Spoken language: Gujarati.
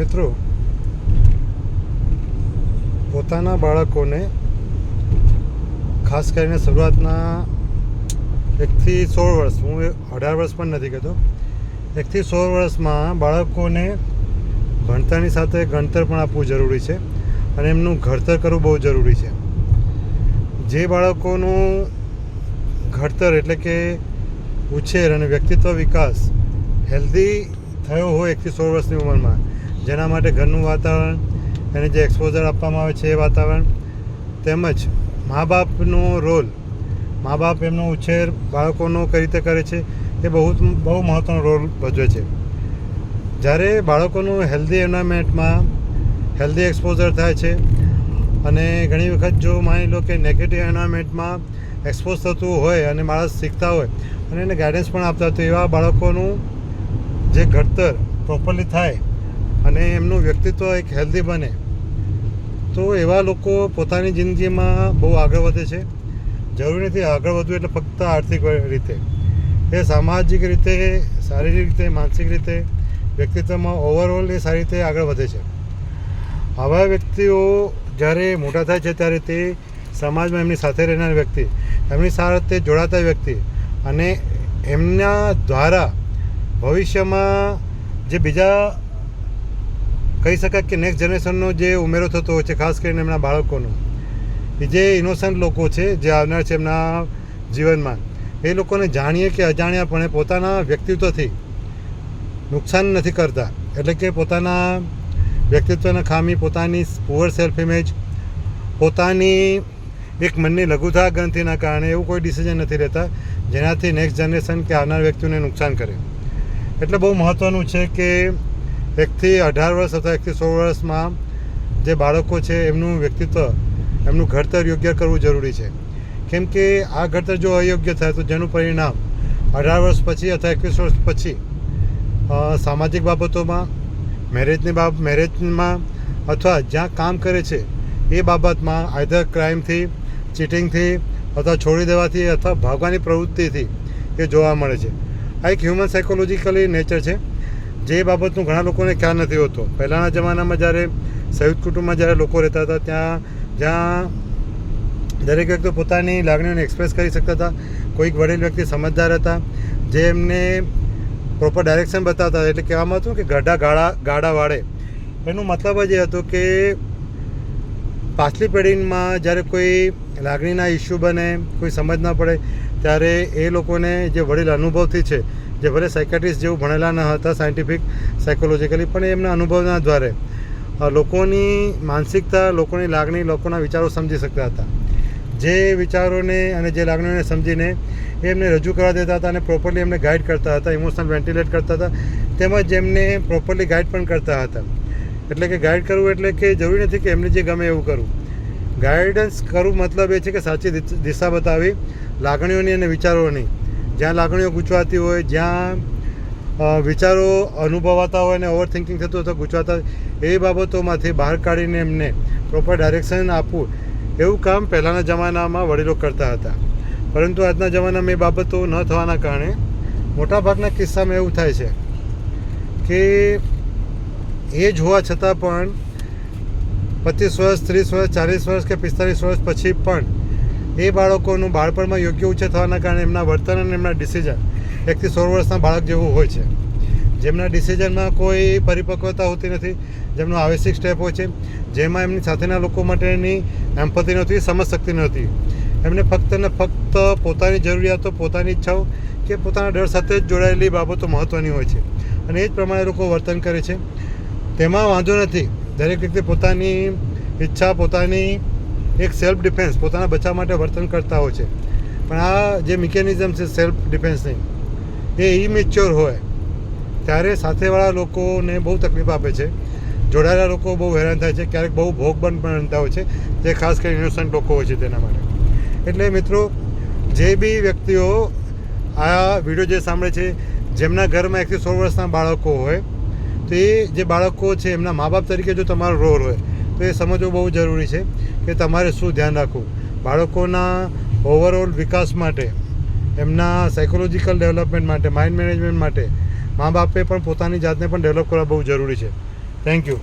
મિત્રો, પોતાના બાળકોને ખાસ કરીને શરૂઆતના 1 થી 16 વર્ષ, હું 18 વર્ષ પણ નથી કહેતો, 1 થી 16 વર્ષમાં બાળકોને ભણતરની સાથે ગણતર પણ આપવું જરૂરી છે અને એમનું ઘડતર કરવું બહુ જરૂરી છે. જે બાળકોનું ઘડતર એટલે કે ઉછેર અને વ્યક્તિત્વ વિકાસ હેલ્ધી થયો હોય 1 થી 16 વર્ષની ઉંમરમાં, જેના માટે ઘરનું વાતાવરણ, એને જે એક્સપોઝર આપવામાં આવે છે એ વાતાવરણ, તેમજ મા બાપનો રોલ, મા બાપ એમનો ઉછેર બાળકોનો કઈ રીતે કરે છે એ બહુ મહત્ત્વનો રોલ ભજવે છે. જ્યારે બાળકોનું હેલ્ધી એન્વાયરમેન્ટમાં હેલ્ધી એક્સપોઝર થાય છે અને ઘણી વખત જો માની લો કે નેગેટિવ એન્વાયરમેન્ટમાં એક્સપોઝ થતું હોય અને માણસ શીખતા હોય અને એને ગાઈડન્સ પણ આપતા હોય, તો એવા બાળકોનું જે ઘડતર પ્રોપરલી થાય અને એમનું વ્યક્તિત્વ એક હેલ્ધી બને, તો એવા લોકો પોતાની જિંદગીમાં બહુ આગળ વધે છે. જરૂરી નથી આગળ વધવું એટલે ફક્ત આર્થિક રીતે, એ સામાજિક રીતે, શારીરિક રીતે, માનસિક રીતે, વ્યક્તિત્વમાં ઓવરઓલ એ સારી રીતે આગળ વધે છે. આવા વ્યક્તિઓ જ્યારે મોટા થાય છે ત્યારે તે સમાજમાં એમની સાથે રહેનાર વ્યક્તિ, એમની સાથે જોડાતા વ્યક્તિ અને એમના દ્વારા ભવિષ્યમાં જે બીજા કહી શકાય કે નેક્સ્ટ જનરેશનનો જે ઉમેરો થતો હોય છે, ખાસ કરીને એમના બાળકોનો, એ જે ઇનોસન્ટ લોકો છે જે આવનાર છે એમના જીવનમાં, એ લોકોને જાણીએ કે અજાણ્યાપણે પોતાના વ્યક્તિત્વથી નુકસાન નથી કરતા. એટલે કે પોતાના વ્યક્તિત્વના ખામી, પોતાની પુઅર સેલ્ફ ઇમેજ, પોતાની એક મનની લઘુતા ગ્રંથિના કારણે એવું કોઈ ડિસિઝન નથી લેતા જેનાથી નેક્સ્ટ જનરેશન કે આવનાર વ્યક્તિઓને નુકસાન કરે. એટલે બહુ મહત્ત્વનું છે કે 1 થી 18 વર્ષ અથવા 1 થી 16 વર્ષમાં જે બાળકો છે એમનું વ્યક્તિત્વ, એમનું ઘડતર યોગ્ય કરવું જરૂરી છે. કેમ કે આ ઘડતર જો અયોગ્ય થાય તો જેનું પરિણામ 18 વર્ષ પછી અથવા 21 વર્ષ પછી સામાજિક બાબતોમાં, મેરેજમાં અથવા જ્યાં કામ કરે છે એ બાબતમાં આઈધર ક્રાઇમથી, ચીટિંગથી અથવા છોડી દેવાથી અથવા ભાગવાની પ્રવૃત્તિથી એ જોવા મળે છે. આ એક હ્યુમન સાયકોલોજીકલી નેચર છે જે બાબતનું ઘણા લોકોને ખ્યાલ નથી હોતો. પહેલાંના જમાનામાં જ્યારે સંયુક્ત કુટુંબમાં જ્યારે લોકો રહેતા હતા જ્યાં દરેક વ્યક્તિ પોતાની લાગણીઓને એક્સપ્રેસ કરી શકતા હતા, કોઈક વડીલ વ્યક્તિ સમજદાર હતા જે એમને પ્રોપર ડાયરેક્શન બતાવતા. એટલે કહેવામાં હતું કે ગાડા વાળે, એનું મતલબ જ એ હતો કે પાછલી પેઢીમાં જ્યારે કોઈ લાગણીના ઇસ્યુ બને, કોઈ સમજ ના પડે, ત્યારે એ લોકોને જે વડીલ અનુભવથી છે, જે ભલે સાયકાટ્રિસ્ટ જેવું ભણેલા ન હતા સાયન્ટિફિક સાયકોલોજીકલી, પણ એમના અનુભવના દ્વારે લોકોની માનસિકતા, લોકોની લાગણી, લોકોના વિચારો સમજી શકતા હતા. જે વિચારોને અને જે લાગણીઓને સમજીને એમને રજૂ કરવા દેતા હતા અને પ્રોપરલી એમને ગાઈડ કરતા હતા, ઇમોશનલ વેન્ટિલેટ કરતા હતા, તેમજ એમને પ્રોપરલી ગાઈડ પણ કરતા હતા. એટલે કે ગાઈડ કરવું એટલે કે જરૂરી નથી કે એમને જે ગમે એવું કરવું. ગાઈડન્સ કરવું મતલબ એ છે કે સાચી દિશા બતાવી લાગણીઓની અને વિચારોની. જ્યાં લાગણીઓ ગૂંચવાતી હોય, જ્યાં વિચારો અનુભવાતા હોય અને ઓવર થિંકિંગ થતું અથવા ગૂંચવાતા હોય, એ બાબતોમાંથી બહાર કાઢીને એમને પ્રોપર ડાયરેક્શન આપવું, એવું કામ પહેલાંના જમાનામાં વડીલો કરતા હતા. પરંતુ આજના જમાનામાં એ બાબતો ન થવાના કારણે મોટાભાગના કિસ્સામાં એવું થાય છે કે એજ હોવા છતાં પણ 25 વર્ષ, 30 વર્ષ, 40 વર્ષ કે 45 વર્ષ પછી પણ એ બાળકોનું બાળપણમાં યોગ્ય ઉછેર થવાના કારણે એમના વર્તન અને એમના ડિસિઝન 1 થી 16 વર્ષના બાળક જેવું હોય છે, જેમના ડિસિઝનમાં કોઈ પરિપક્વતા હોતી નથી, જેમનો આવેશિક સ્ટેપ હોય છે, જેમાં એમની સાથેના લોકો માટેની એમ્પથી નહોતી, સમજશક્તિ નહોતી. એમને ફક્ત ને ફક્ત પોતાની જરૂરિયાતો, પોતાની ઈચ્છાઓ કે પોતાના ડર સાથે જ જોડાયેલી બાબતો મહત્ત્વની હોય છે અને એ જ પ્રમાણે લોકો વર્તન કરે છે. તેમાં વાંધો નથી, દરેક વ્યક્તિ પોતાની ઈચ્છા, પોતાની એક સેલ્ફ ડિફેન્સ, પોતાના બચાવ માટે વર્તન કરતા હોય છે. પણ આ જે મિકેનિઝમ છે સેલ્ફ ડિફેન્સની, એ ઇમેચ્યોર હોય ત્યારે સાથેવાળા લોકોને બહુ તકલીફ આપે છે. જોડાયેલા લોકો બહુ હેરાન થાય છે, ક્યારેક બહુ ભોગ બનતા હોય છે, જે ખાસ કરીને ઇનોસન્ટ લોકો હોય છે તેના માટે. એટલે મિત્રો, જે બી વ્યક્તિઓ આ વિડીયો જે સાંભળે છે, જેમના ઘરમાં 1 થી 16 વર્ષના બાળકો હોય, તો એ જે બાળકો છે એમના મા બાપ તરીકે જો તમારો રોલ હોય તો એ સમજવું બહુ જરૂરી છે કે તમારે શું ધ્યાન રાખવું. બાળકોના ઓવરઓલ વિકાસ માટે, એમના સાયકોલોજીકલ ડેવલપમેન્ટ માટે, માઇન્ડ મેનેજમેન્ટ માટે મા બાપે પણ પોતાની જાતને પણ ડેવલપ કરવા બહુ જરૂરી છે. Thank you.